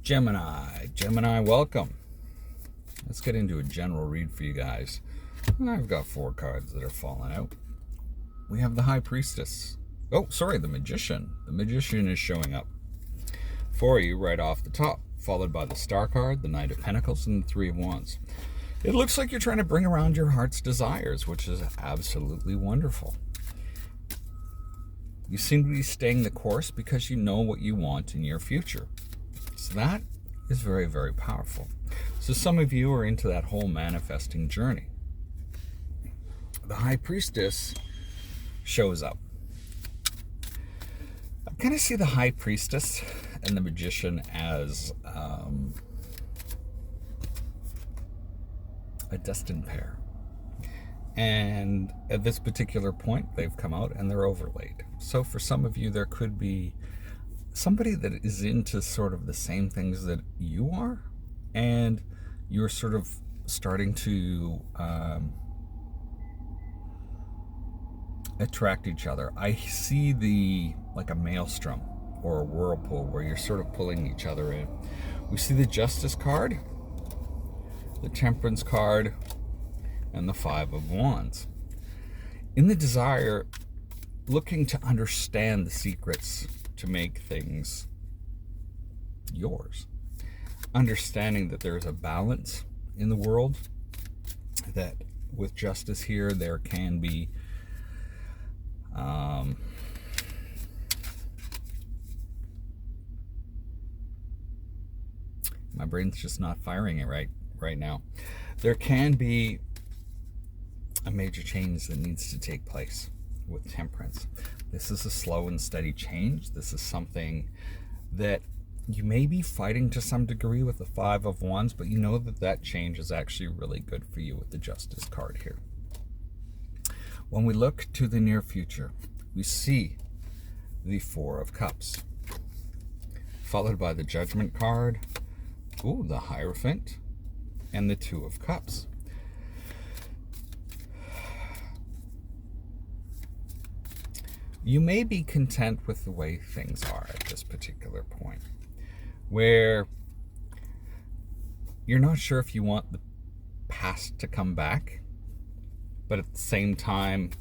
Gemini, welcome. Let's get into a general read for you guys. I've got 4 cards that are falling out. We have the High Priestess. The Magician. The Magician is showing up for you right off the top, followed by the Star card, the Knight of Pentacles, and the Three of Wands. It looks like you're trying to bring around your heart's desires, which is absolutely wonderful. You seem to be staying the course because you know what you want in your future. So that is very, very powerful. So some of you are into that whole manifesting journey. The High Priestess shows up. I kind of see the High Priestess and the Magician as a destined pair. And at this particular point, they've come out and they're overlaid. So for some of you, there could be somebody that is into sort of the same things that you are, and you're sort of starting to attract each other. I see like a maelstrom or a whirlpool where you're sort of pulling each other in. We see the Justice card, the Temperance card, and the Five of Wands. In the desire, looking to understand the secrets to make things yours. Understanding that there's a balance in the world, that with justice here, there can be my brain's just not firing it right now. There can be a major change that needs to take place with Temperance. This is a slow and steady change. This is something that you may be fighting to some degree with the Five of Wands, but you know that change is actually really good for you with the Justice card here. When we look to the near future, we see the Four of Cups, followed by the Judgment card, the Hierophant, and the Two of Cups. You may be content with the way things are at this particular point, where you're not sure if you want the past to come back, but at the same time,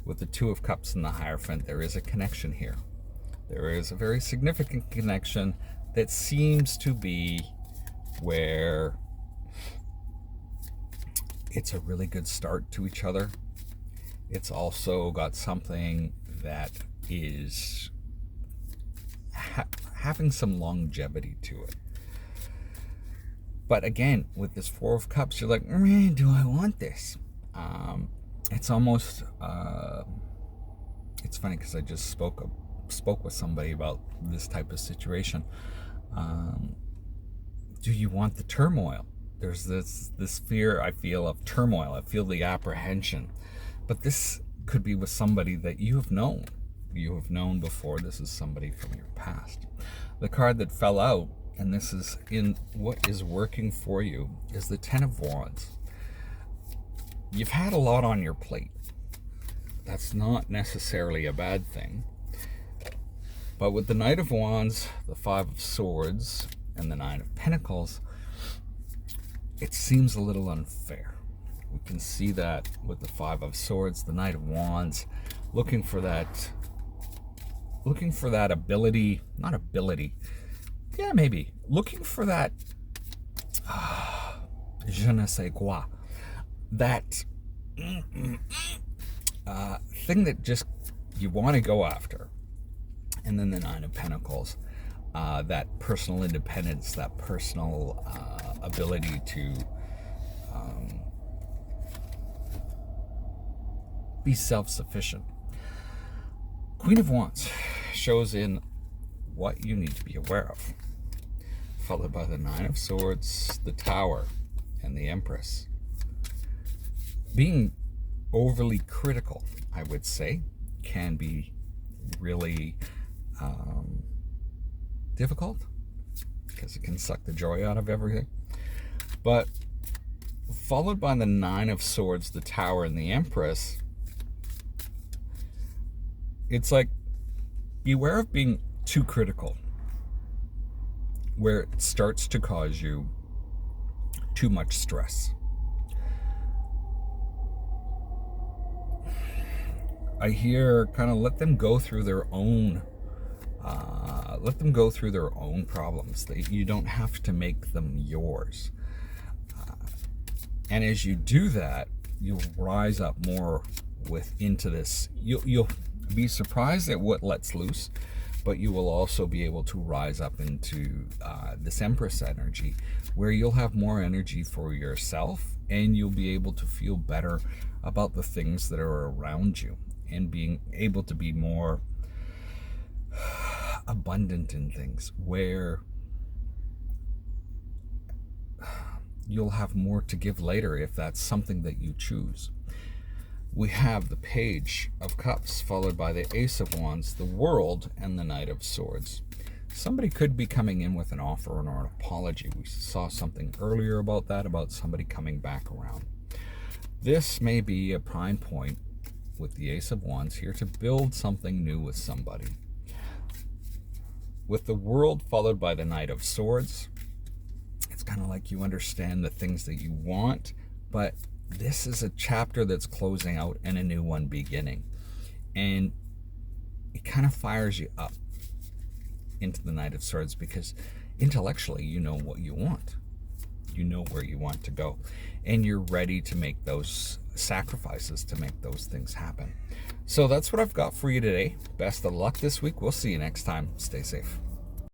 with the Two of Cups and the Hierophant, there is a connection here. There is a very significant connection that seems to be where it's a really good start to each other. It's also got something that is having some longevity to it. But again, with this Four of Cups, you're like, do I want this? It's almost, it's funny because I just spoke with somebody about this type of situation. Do you want the turmoil? There's this fear I feel of turmoil. I feel the apprehension. But this could be with somebody that you have known. You have known before. This is somebody from your past. The card that fell out, and this is in what is working for you, is the Ten of Wands. You've had a lot on your plate. That's not necessarily a bad thing. But with the Knight of Wands, the Five of Swords, and the Nine of Pentacles, it seems a little unfair. We can see that with the Five of Swords, the Knight of Wands, looking for that ability, not ability, yeah, maybe, looking for that, je ne sais quoi, that thing that just you want to go after. And then the Nine of Pentacles, that personal independence, that personal ability to be self-sufficient. Queen of Wands shows in what you need to be aware of, followed by the Nine of Swords, the Tower, and the Empress. Being overly critical, I would say, can be really difficult because it can suck the joy out of everything. But followed by the Nine of Swords, the Tower, and the Empress, it's like beware of being too critical. where it starts to cause you too much stress. I hear kind of let them go through their own problems. You don't have to make them yours. And as you do that, you'll rise up more into this. You'll be surprised at what lets loose, but you will also be able to rise up into this Empress energy, where you'll have more energy for yourself, and you'll be able to feel better about the things that are around you, and being able to be more abundant in things, where you'll have more to give later if that's something that you choose. We have the Page of Cups followed by the Ace of Wands, the World, and the Knight of Swords. Somebody could be coming in with an offer or an apology. We saw something earlier about that, about somebody coming back around. This may be a prime point with the Ace of Wands here to build something new with somebody. With the World followed by the Knight of Swords, it's kind of like you understand the things that you want, but this is a chapter that's closing out and a new one beginning. And it kind of fires you up into the Knight of Swords, because intellectually you know what you want. You know where you want to go. And you're ready to make those sacrifices to make those things happen. So that's what I've got for you today. Best of luck this week. We'll see you next time. Stay safe.